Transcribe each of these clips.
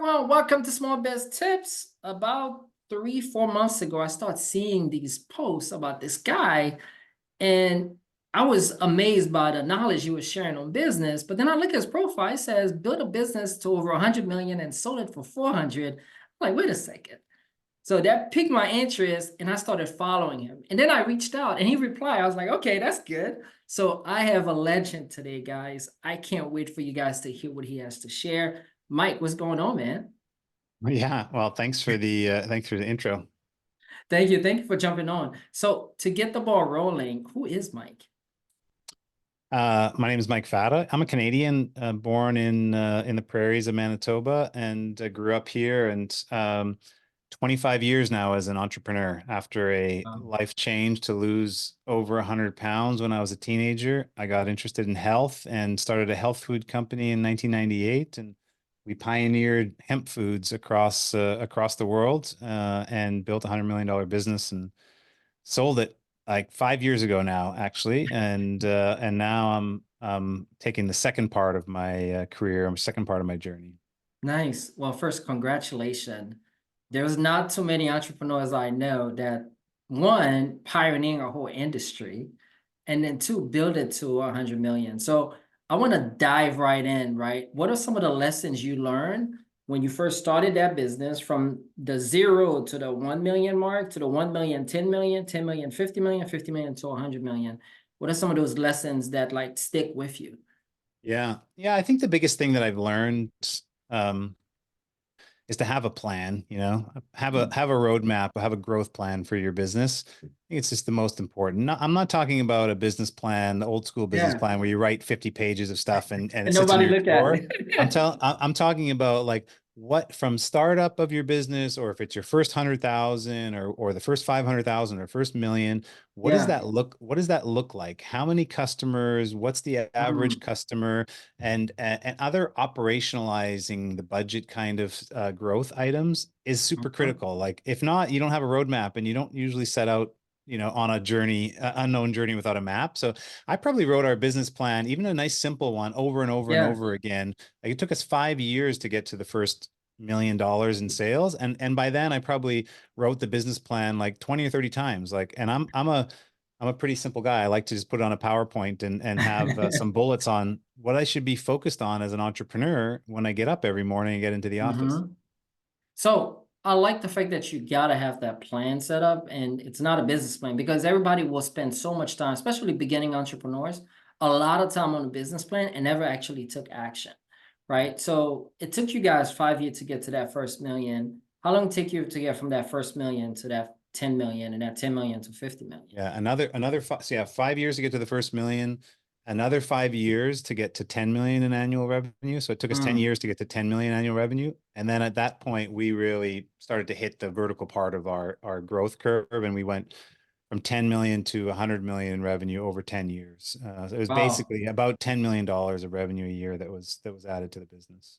everyone. Welcome to Small Biz Tips. About 3, 4 months ago, I started seeing these posts about this guy, and I was amazed by the knowledge he was sharing on business. But then I look at his profile, it says built a business to over 100 million and sold it for 400. I'm like, wait a second. So that piqued my interest, and I started following him. And then I reached out, and he replied. I was like, okay, that's good. So I have a legend today, guys. I can't wait for you guys to hear what he has to share. Mike, what's going on, man? Yeah, well, thanks for the intro. Thank you. Thank you for jumping on. So to get the ball rolling, who is Mike? My name is Mike Fata. I'm a Canadian, born in the prairies of Manitoba, and grew up here. And 25 years now as an entrepreneur. After a Um, life change to lose over 100 pounds when I was a teenager, I got interested in health and started a health food company in 1998, and we pioneered hemp foods across the world, and built $100 million business and sold it like 5 years ago now, actually, and now I'm taking the second part of my career, second part of my journey. nice. Well, first, congratulations. There's not too many entrepreneurs I know that, one, pioneering a whole industry, and then two, build it to 100 million. So I want to dive right in, right? What are some of the lessons you learned when you first started that business from the zero to the 1 million mark to the 1 million, 10 million, 10 million, 50 million, 50 million to 100 million? What are some of those lessons that like stick with you? Yeah, I think the biggest thing that I've learned, um, is to have a plan, have a roadmap, have a growth plan for your business. I think it's just the most important. I'm not talking about a business plan, the old school business Yeah. plan where you write 50 pages of stuff and it And sits in nobody your look at drawer. it. I'm talking about like what from startup of your business, or if it's your first 100,000 or the first 500,000 or first million, Yeah. what does that look like? How many customers? What's the average Mm, customer? And other operationalizing the budget kind of growth items is super mhm. critical. Like if not, you don't have a roadmap, and you don't usually set out, on a journey, unknown journey without a map. So I probably wrote our business plan, even a nice simple one, over and over and Yeah. over again. Like it took us 5 years to get to the first $1 million in sales, and by then I probably wrote the business plan like 20 or 30 times. Like, and I'm a pretty simple guy. I like to just put it on a PowerPoint and have some bullets on what I should be focused on as an entrepreneur when I get up every morning and get into the office. Hmm. So I like the fact that you gotta have that plan set up, and it's not a business plan because everybody will spend so much time, especially beginning entrepreneurs, a lot of time on a business plan and never actually took action, right? So it took you guys 5 years to get to that first million. How long did it take you to get from that first million to that 10 million and that 10 million to 50 million? Yeah, another five, so yeah, 5 years to get to the first million, another 5 years to get to 10 million in annual revenue. So it took us 10 Mm, years to get to 10 million annual revenue. And then at that point, we really started to hit the vertical part of our growth curve, and we went from 10 million to 100 million in revenue over 10 years. So it was wow. basically about $10 million of revenue a year that was added to the business.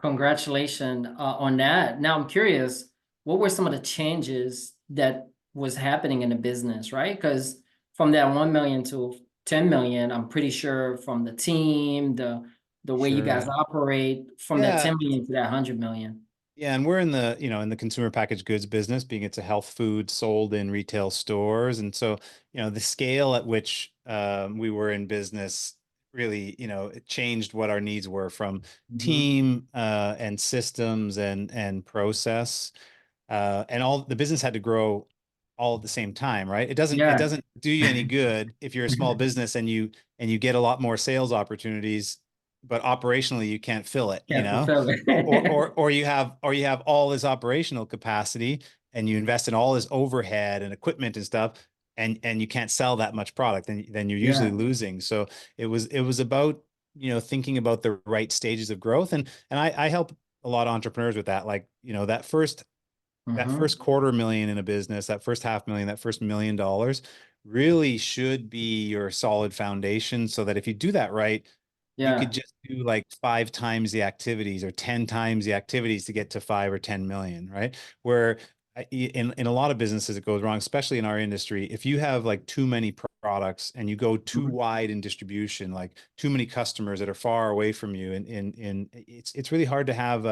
Congratulations on that. Now I'm curious, what were some of the changes that was happening in the business, right? Because from that 1 million to 10 million, I'm pretty sure from the team, the way you Sure, guys yeah. operate, from that Yeah, 10 million to that 100 million. yeah, and we're in the consumer packaged goods business, being it's a health food sold in retail stores. And so, the scale at which we were in business really, it changed what our needs were from Hmm. team and systems and process. And all the business had to grow all at the same time, right? It Yeah. doesn't do you any good if you're a small business and you get a lot more sales opportunities, but operationally you can't fill it, Can't fulfill it. or you have all this operational capacity and you invest in all this overhead and equipment and stuff, and you can't sell that much product, then you're usually Yeah. losing. So it was about, thinking about the right stages of growth. And I help a lot of entrepreneurs with that. Like, that first Hmm. quarter million in a business, that first half million, that first $1 million really should be your solid foundation, so that if you do that right, you could Yeah. just do like 5 times the activities or 10 times the activities to get to 5 or 10 million, right? Where in a lot of businesses it goes wrong, especially in our industry. If you have like too many products and you go too Mhm. wide in distribution, like too many customers that are far away from you, and it's really hard to have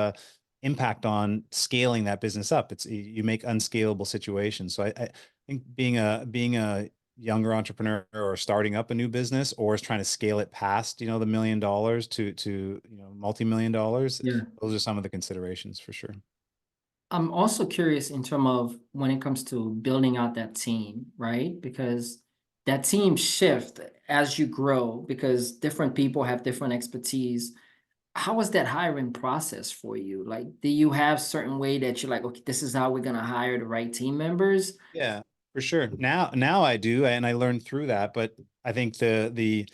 impact on scaling that business up. It's you make unscalable situations. So I think being a younger entrepreneur or starting up a new business or is trying to scale it past, the $1 million to multi-million dollars, Yeah. those are some of the considerations for sure. I'm also curious in terms of when it comes to building out that team, right? Because that team shift as you grow because different people have different expertise. How was that hiring process for you? Like, do you have certain way that you're like, okay, this is how we're gonna hire the right team members? Yeah, for sure. Now I do, and I learned through that. But I think the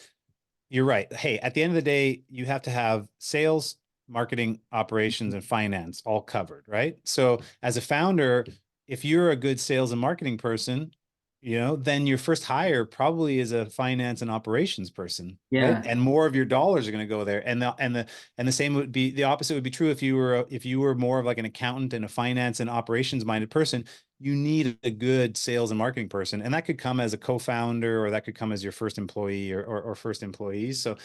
you're right. Hey, at the end of the day, you have to have sales, marketing, operations, and finance all covered, right? So as a founder, if you're a good sales and marketing person, then your first hire probably is a finance and operations person, right? Yeah, And more of your dollars are going to go there. And the same would be the opposite would be true if you were more of like an accountant and a finance and operations minded person. You need a good sales and marketing person. And that could come as a co-founder or that could come as your first employee or first employees. So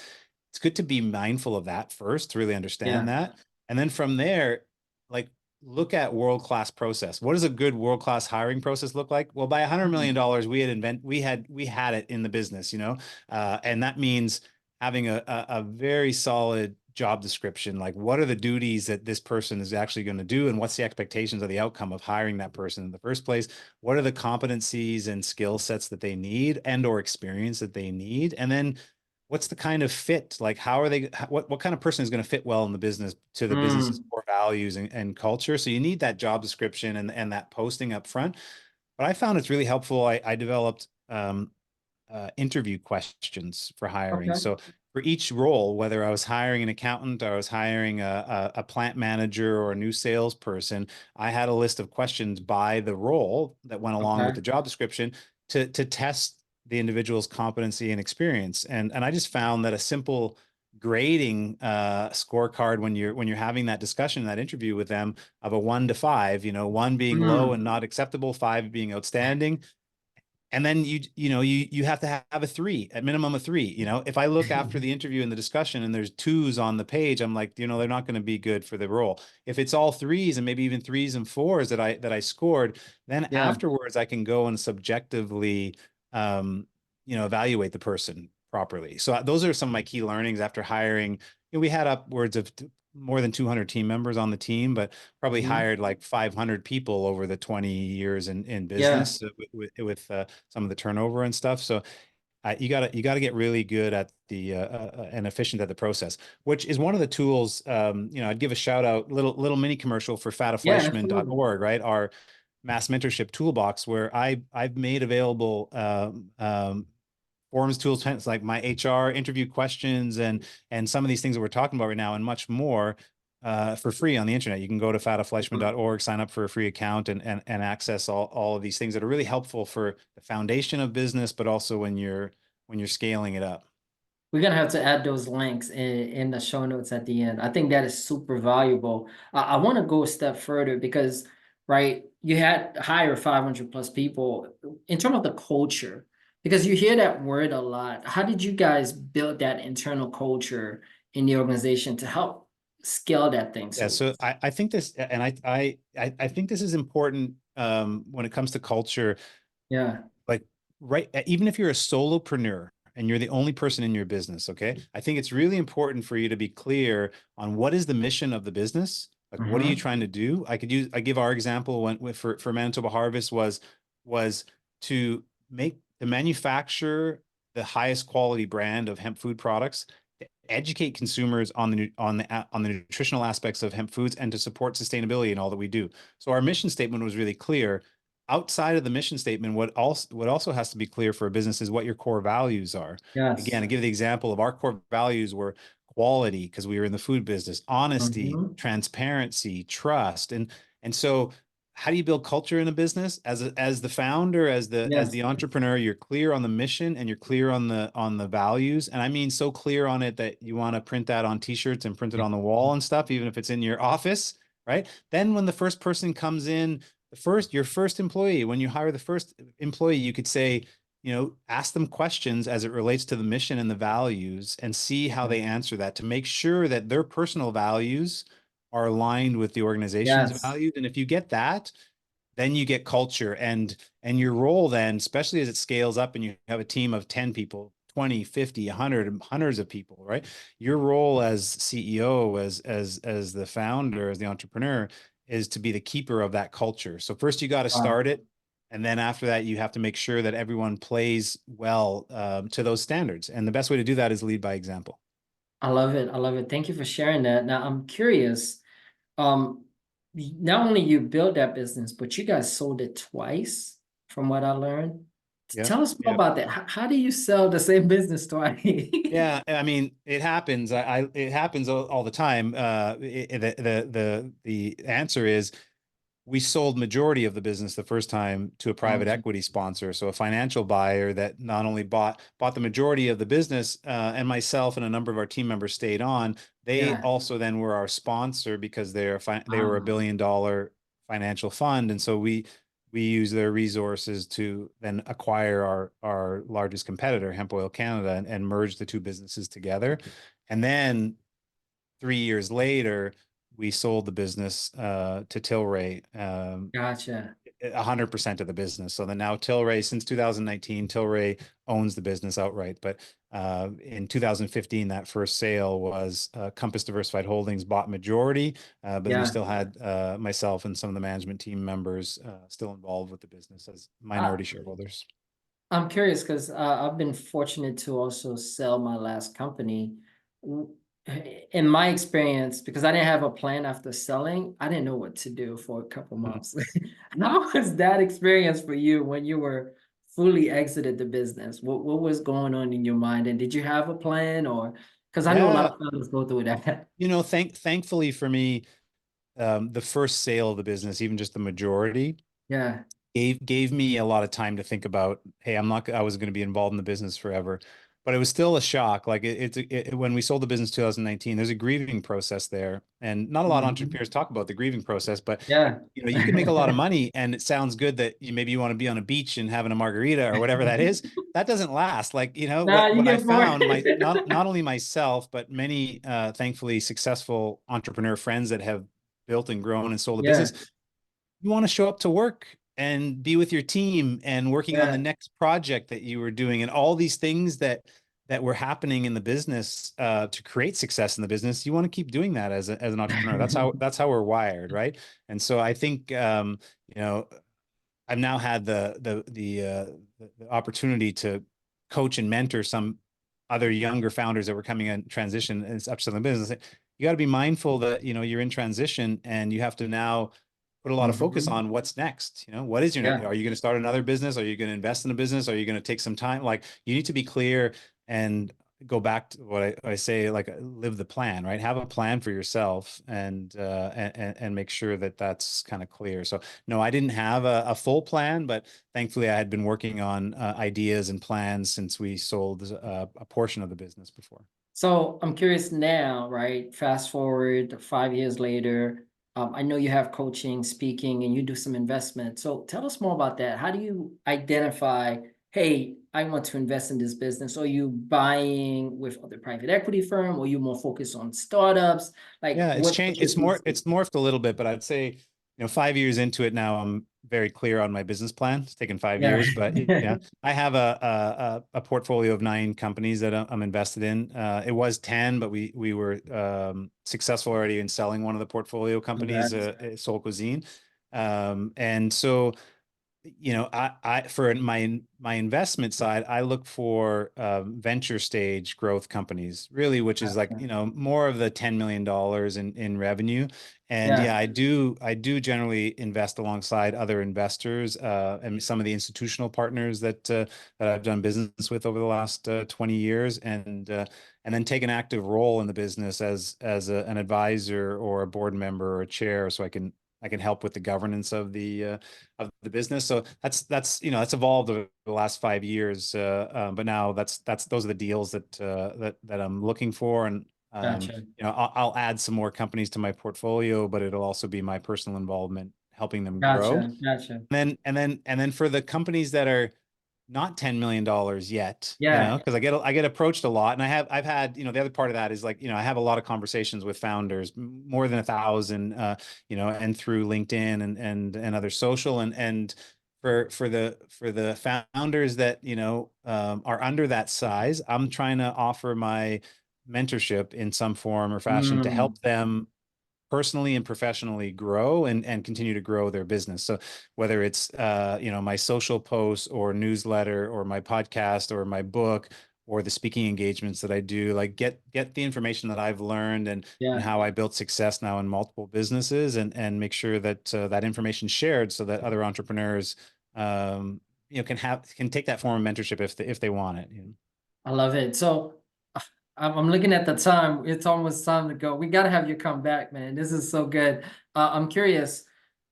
it's good to be mindful of that first to really understand yeah. that. And then from there, like look at world-class process. What does a good world-class hiring process look like? Well, by $100 million, we had it in the business, and that means having a very solid job description. Like what are the duties that this person is actually going to do and what's the expectations of the outcome of hiring that person in the first place? What are the competencies and skill sets that they need and or experience that they need? And then what's the kind of fit? Like, how are they? What kind of person is going to fit well in the business to the business's Mm, core values and culture? So you need that job description and that posting up front. But I found it's really helpful. I developed interview questions for hiring. okay. So for each role, whether I was hiring an accountant or I was hiring a plant manager or a new salesperson, I had a list of questions by the role that went along with Okay. the job description to test the individual's competency and experience. And I just found that a simple grading scorecard when you're having that discussion, that interview with them of a 1 to 5, one being low and Mm, not acceptable, 5 being outstanding, and then you have to have a 3, at minimum a 3. If I look after the interview and the discussion and there's 2s on the page, I'm like, they're not going to be good for the role. If it's all 3s and maybe even 3s and 4s that I scored, then yeah. afterwards I can go and subjectively um evaluate the person properly. So those are some of my key learnings after hiring. We had upwards of more than 200 team members on the team, but probably Mhm. hired like 500 people over the 20 years in Yeah. business with some of the turnover and stuff. So you gotta get really good at the and efficient at the process, which is one of the tools. I'd give a shout out, little mini commercial for Yeah, absolutely. fatafleischmann.org, right? Our mass mentorship toolbox where I've made available forms, tools, like my HR interview questions and some of these things that we're talking about right now and much more for free on the internet. You can go to fatafleischmann.org, sign up for a free account and access all of these things that are really helpful for the foundation of business, but also when you're scaling it up. We're gonna have to add those links in the show notes at the end. I think that is super valuable. I want to go a step further because, right, you had hire 500 plus people in terms of the culture, because you hear that word a lot. How did you guys build that internal culture in the organization to help scale that thing? Yeah, So, so I think this, and I think this is important when it comes to culture. yeah, Like, right, even if you're a solopreneur and you're the only person in your business, okay, I think it's really important for you to be clear on what is the mission of the business. Like, what are you hmm, trying to do? I give our example for Manitoba Harvest was to manufacture the highest quality brand of hemp food products, to educate consumers on the nutritional aspects of hemp foods, and to support sustainability in all that we do. So our mission statement was really clear. Outside of the mission statement, what also has to be clear for a business is what your core values are. Again, yes, I give the example of our core values were quality, because we were in the food business, honesty, hmm, transparency, trust. And so how do you build culture in a business? As the founder, as yes, the entrepreneur, you're clear on the mission and you're clear on the values. And I mean so clear on it that you want to print that on t-shirts and print it on the wall and stuff, even if it's in your office, right? Then when the first person comes in, your first employee, when you hire the first employee, you could say, ask them questions as it relates to the mission and the values and see how they answer that, to make sure that their personal values are aligned with the organization's Yes. values. And if you get that, then you get culture, and your role then, especially as it scales up and you have a team of 10 people, 20, 50, 100, hundreds of people, right? Your role as CEO, as the founder, as the entrepreneur, is to be the keeper of that culture. So first you got to Wow. start it. And then after that, you have to make sure that everyone plays well to those standards. And the best way to do that is lead by example. I love it. I love it. Thank you for sharing that. Now I'm curious. Um, Not only you built that business, but you guys sold it twice, from what I learned. Yeah. Tell us more Yeah. about that. How do you sell the same business twice? Yeah, I mean, it happens. It happens all the time. The answer is we sold majority of the business the first time to a private Gotcha. equity sponsor, so a financial buyer that not only bought the majority of the business, and myself and a number of our team members stayed on. They Yeah. also then were our sponsor because they were a Wow. billion-dollar financial fund, and so we use their resources to then acquire our largest competitor, Hemp Oil Canada, and merge the two businesses together. And then 3 years later, we sold the business to Tilray, Gotcha. 100% of the business. So then now Tilray, since 2019, Tilray owns the business outright. But in 2015, that first sale was Compass Diversified Holdings bought majority, but then you Yeah. still had myself and some of the management team members still involved with the business as I, minority shareholders. I'm curious because I've been fortunate to also sell my last company. W- In my experience, because I didn't have a plan after selling, I didn't know what to do for a couple Mhm. months. How was that experience for you when you were fully exited the business? What was going on in your mind? And did you have a plan or because I know a lot Yeah, of founders go through that. thankfully for me, the first sale of the business, even just the majority, Yeah. gave me a lot of time to think about, hey, I was going to be involved in the business forever, but it was still a shock. Like when we sold the business 2019, there's a grieving process there, and not a lot of Mhm. entrepreneurs talk about the grieving process. But Yeah. you can make a lot of money, and it sounds good that maybe you want to be on a beach and having a margarita or whatever that is. That doesn't last. Like, Nah, you what I get bored. found, my not only myself but many thankfully successful entrepreneur friends that have built and grown and sold a business, Yeah. you want to show up to work and be with your team and working on the Yeah. next project that you were doing, and all these things that were happening in the business to create success in the business. You want to keep doing that as an entrepreneur. That's how we're wired, right? And so I think you know I've now had the opportunity to coach and mentor some other younger founders that were coming in transition and it's up to the business. You got to be mindful that you're in transition, and you have to now put a lot of focus Mhm. on what's next. What is your next? Yeah. Are you going to start another business? Are you going to invest in a business? Are you going to take some time? Like, you need to be clear and go back to what I say, like, live the plan, right? Have a plan for yourself, and make sure that that's kind of clear. So no, I didn't have a full plan, but thankfully I had been working on ideas and plans since we sold a portion of the business before. So I'm curious now, right? Fast forward 5 years later. I know you have coaching, speaking, and you do some investment. So tell us more about that. How do you identify, hey, I want to invest in this business? Are you buying with other private equity firm, or you more focused on startups? Like Yeah, it's changed. what's your It's thesis? morphed a little bit, but I'd say, 5 years into it now, I'm very clear on my business plan. It's taken 5 years, Yeah. but yeah, I have a portfolio of 9 companies that I'm invested in. It was 10, but we were successful already in selling one of the portfolio companies, Congrats. Soul Cuisine. And so I for my investment side, I look for venture stage growth companies, really, which is like, Gotcha. more of the $10 million in revenue. And Yeah. yeah, I do generally invest alongside other investors and some of the institutional partners that I've done business with over the last 20 years, and then take an active role in the business as an advisor or a board member or a chair, so I can help with the governance of the business. So that's evolved over the last 5 years. But now those are the deals that I'm looking for, and Gotcha. I'll add some more companies to my portfolio, but it'll also be my personal involvement helping them grow. Gotcha. Gotcha. And then for the companies that are not $10 million yet, Yeah. because I get approached a lot, and I've had, the other part of that is like, I have a lot of conversations with founders, more than 1,000, and through LinkedIn and other social, and for the founders that, are under that size, I'm trying to offer my mentorship in some form or fashion to Mm, help them personally and professionally grow and continue to grow their business. So whether it's my social posts or newsletter or my podcast or my book or the speaking engagements that I do, like get the information that I've learned and yeah. how I built success now in multiple businesses and make sure that that information shared so that other entrepreneurs can take that form of mentorship if they want it. I love it. So I'm looking at the time. It's almost time to go. We got to have you come back, man. This is so good. I'm curious,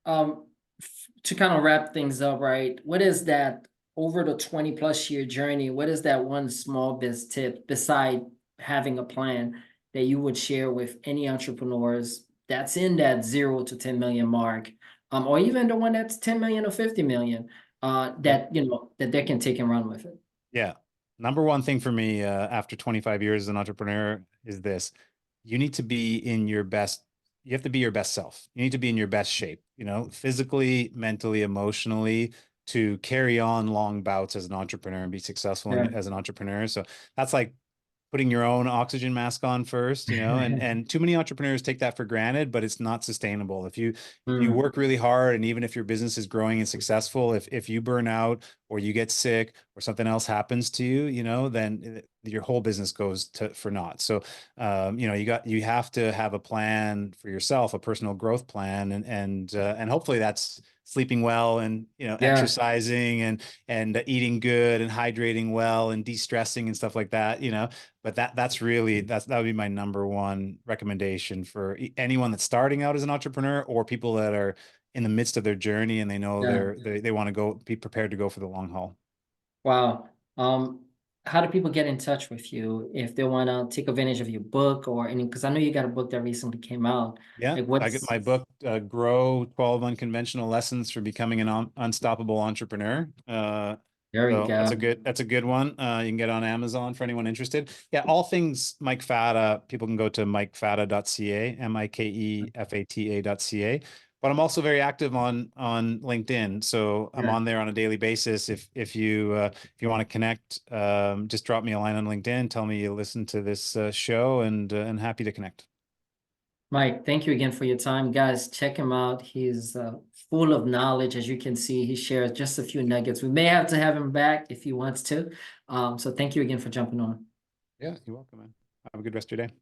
to kind of wrap things up, right? What is that over the 20 plus year journey? What is that one small biz tip beside having a plan that you would share with any entrepreneurs that's in that 0 to 10 million mark, or even the one that's 10 million or 50 million, Yep. that that they can take and run with it? Yeah. Number one thing for me after 25 years as an entrepreneur is this. You need to be in your best, you have to be your best self. You need to be in your best shape, physically, mentally, emotionally, to carry on long bouts as an entrepreneur and be successful Yeah. as an entrepreneur. So that's like putting your own oxygen mask on first, and too many entrepreneurs take that for granted, but it's not sustainable. If you Mm, work really hard, and even if your business is growing and successful, if you burn out or you get sick or something else happens to you, then your whole business goes for naught. So you have to have a plan for yourself, a personal growth plan, and hopefully that's sleeping well and yeah. exercising and eating good and hydrating well and de-stressing and stuff like that, but that would be my number one recommendation for anyone that's starting out as an entrepreneur or people that are in the midst of their journey and they know Yeah. they want to be prepared to go for the long haul. Wow. How do people get in touch with you if they want to take advantage of your book or any? Because I know you got a book that recently came out. Yeah, Like, I get what's my book, Grow 12 Unconventional Lessons for Becoming an Unstoppable Entrepreneur. there you So that's a go. good one. You can get on Amazon for anyone interested. Yeah, all things Mike Fata, people can go to mikefata.ca, mikefata.ca. But I'm also very active on LinkedIn. So I'm Yeah, on there on a daily basis. If you want to connect, just drop me a line on LinkedIn, tell me you listen to this show and happy to connect. Mike, thank you again for your time, guys. Check him out. He's full of knowledge, as you can see. He shares just a few nuggets. We may have to have him back if he wants to. So thank you again for jumping on. Yeah, you're welcome, man. Have a good rest of your day.